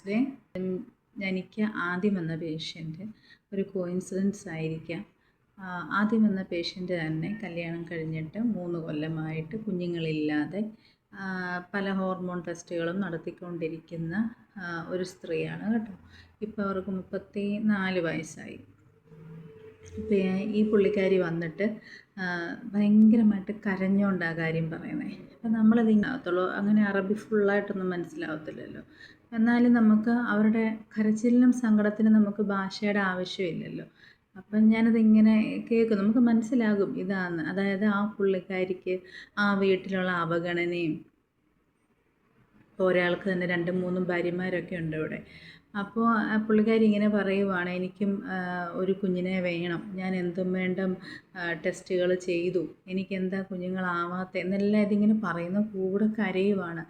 Day. എനിക്ക് ആദ്യം വന്ന പേഷ്യൻ്റ് ഒരു കോയിൻസിഡൻസ് ആയിരിക്കാം. ആദ്യം വന്ന പേഷ്യൻ്റ് തന്നെ കല്യാണം കഴിഞ്ഞിട്ട് 3 കൊല്ലമായിട്ട് കുഞ്ഞുങ്ങളില്ലാതെ പല ഹോർമോൺ ടെസ്റ്റുകളും നടത്തിക്കൊണ്ടിരിക്കുന്ന ഒരു സ്ത്രീയാണ് കേട്ടോ. ഇപ്പോൾ അവർക്ക് 34 വയസ്സായി. ഇപ്പോൾ ഈ പുള്ളിക്കാരി വന്നിട്ട് ഭയങ്കരമായിട്ട് കരഞ്ഞുകൊണ്ടാ കാര്യം പറയുന്നത്. അപ്പം നമ്മളത് ഇങ്ങാകത്തുള്ളൂ, അങ്ങനെ അറബി ഫുള്ളായിട്ടൊന്നും മനസ്സിലാവത്തില്ലല്ലോ. എന്നാലും നമുക്ക് അവരുടെ കരച്ചിലിനും സങ്കടത്തിനും നമുക്ക് ഭാഷയുടെ ആവശ്യമില്ലല്ലോ. അപ്പം ഞാനതിങ്ങനെ കേൾക്കും, നമുക്ക് മനസ്സിലാകും ഇതാന്ന്. അതായത് ആ പുള്ളിക്കാരിക്ക് ആ വീട്ടിലുള്ള അവഗണനയും, ഇപ്പോൾ ഒരാൾക്ക് തന്നെ 2-3 ഭാര്യമാരൊക്കെ ഉണ്ട് ഇവിടെ. അപ്പോൾ പുള്ളിക്കാരി ഇങ്ങനെ പറയുവാണ്, എനിക്കും ഒരു കുഞ്ഞിനെ വേണം, ഞാൻ എന്തും വേണ്ടും ടെസ്റ്റുകൾ ചെയ്തു, എനിക്കെന്താ കുഞ്ഞുങ്ങളാവാത്ത എന്നെല്ലാം ഇതിങ്ങനെ പറയുന്ന കൂടെ കരയുവാണ്.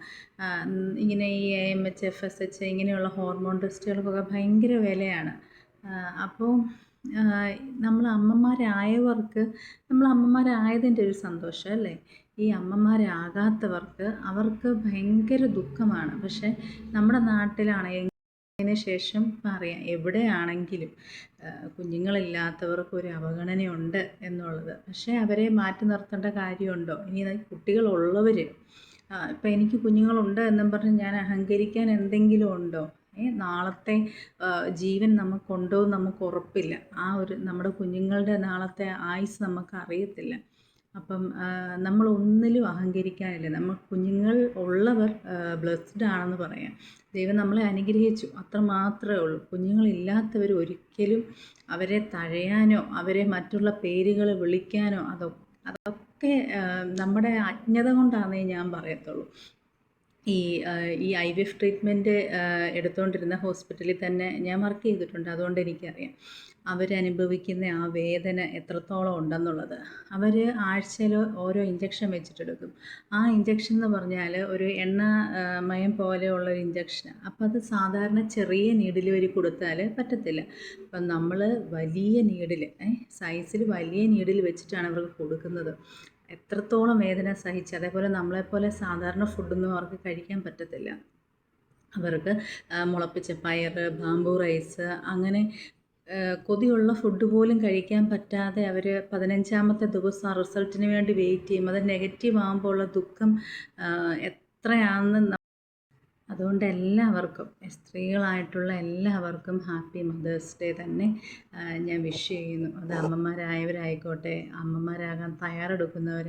ഇങ്ങനെ ഈ AMH FSH ഇങ്ങനെയുള്ള ഹോർമോൺ ടെസ്റ്റുകൾക്കൊക്കെ ഭയങ്കര വിലയാണ്. അപ്പോൾ നമ്മൾ അമ്മമാരായതിൻ്റെ ഒരു സന്തോഷം അല്ലേ. ഈ അമ്മമാരാകാത്തവർക്ക് അവർക്ക് ഭയങ്കര ദുഃഖമാണ്. പക്ഷേ നമ്മുടെ നാട്ടിലാണെങ്കിൽ അതിന് ശേഷം പറയാം, എവിടെയാണെങ്കിലും കുഞ്ഞുങ്ങളില്ലാത്തവർക്ക് ഒരു അവഗണനയുണ്ട് എന്നുള്ളത്. പക്ഷേ അവരെ മാറ്റി നിർത്തേണ്ട കാര്യമുണ്ടോ? ഇനി കുട്ടികളുള്ളവർ ഇപ്പം എനിക്ക് കുഞ്ഞുങ്ങളുണ്ട് എന്നും പറഞ്ഞ് ഞാൻ അഹങ്കരിക്കാൻ എന്തെങ്കിലും ഉണ്ടോ? നാളത്തെ ജീവൻ നമുക്കുണ്ടോ എന്ന് നമുക്ക് ഉറപ്പില്ല. നമ്മുടെ കുഞ്ഞുങ്ങളുടെ നാളത്തെ ആയുസ് നമുക്ക് അറിയത്തില്ല. അപ്പം നമ്മൾ ഒന്നിലും അഹങ്കരിക്കാനില്ല. നമ്മൾ കുഞ്ഞുങ്ങൾ ഉള്ളവർ ബ്ലെസ്ഡ് ആണെന്ന് പറയാം. ദൈവം നമ്മളെ അനുഗ്രഹിച്ചു, അത്ര മാത്രമേ ഉള്ളൂ. കുഞ്ഞുങ്ങളില്ലാത്തവർ ഒരിക്കലും അവരെ തഴയാനോ അവരെ മറ്റുള്ള പേരുകൾ വിളിക്കാനോ അതൊക്കെ നമ്മുടെ അജ്ഞത കൊണ്ടാണെന്നേ ഞാൻ പറയത്തുള്ളൂ. ഈ IVF ട്രീറ്റ്മെൻറ്റ് എടുത്തുകൊണ്ടിരുന്ന ഹോസ്പിറ്റലിൽ തന്നെ ഞാൻ വർക്ക് ചെയ്തിട്ടുണ്ട്. അതുകൊണ്ട് എനിക്കറിയാം അവരനുഭവിക്കുന്ന ആ വേദന എത്രത്തോളം ഉണ്ടെന്നുള്ളത്. അവർ ആഴ്ചയിൽ ഓരോ ഇഞ്ചക്ഷൻ വെച്ചിട്ടെടുക്കും. ആ ഇഞ്ചക്ഷൻ എന്ന് പറഞ്ഞാൽ ഒരു എണ്ണമയം പോലെയുള്ള ഒരു ഇഞ്ചക്ഷൻ. അപ്പം അത് സാധാരണ ചെറിയ നീഡിൽ വരി കൊടുത്താൽ പറ്റത്തില്ല. അപ്പം നമ്മൾ വലിയ നീഡിൽ സൈസിൽ വലിയ നീഡിൽ വെച്ചിട്ടാണ് അവർക്ക് കൊടുക്കുന്നത്. എത്രത്തോളം വേദന സഹിച്ച്, അതേപോലെ നമ്മളെപ്പോലെ സാധാരണ ഫുഡൊന്നും അവർക്ക് കഴിക്കാൻ പറ്റത്തില്ല. അവർക്ക് മുളപ്പിച്ച പയർ, ബാംബൂ റൈസ്, അങ്ങനെ കൊതിയുള്ള ഫുഡ് പോലും കഴിക്കാൻ പറ്റാതെ അവർ 15ാമത്തെ ദിവസം ആ റിസൾട്ടിന് വേണ്ടി വെയിറ്റ് ചെയ്യും. അത് നെഗറ്റീവ് ആകുമ്പോൾ ഉള്ള ദുഃഖം എത്രയാണെന്ന്. അതുകൊണ്ട് എല്ലാവർക്കും, സ്ത്രീകളായിട്ടുള്ള എല്ലാവർക്കും ഹാപ്പി മദേഴ്സ് ഡേ തന്നെ ഞാൻ വിഷ് ചെയ്യുന്നു. അത് അമ്മമാരായവരായിക്കോട്ടെ, അമ്മമാരാകാൻ തയ്യാറെടുക്കുന്നവർ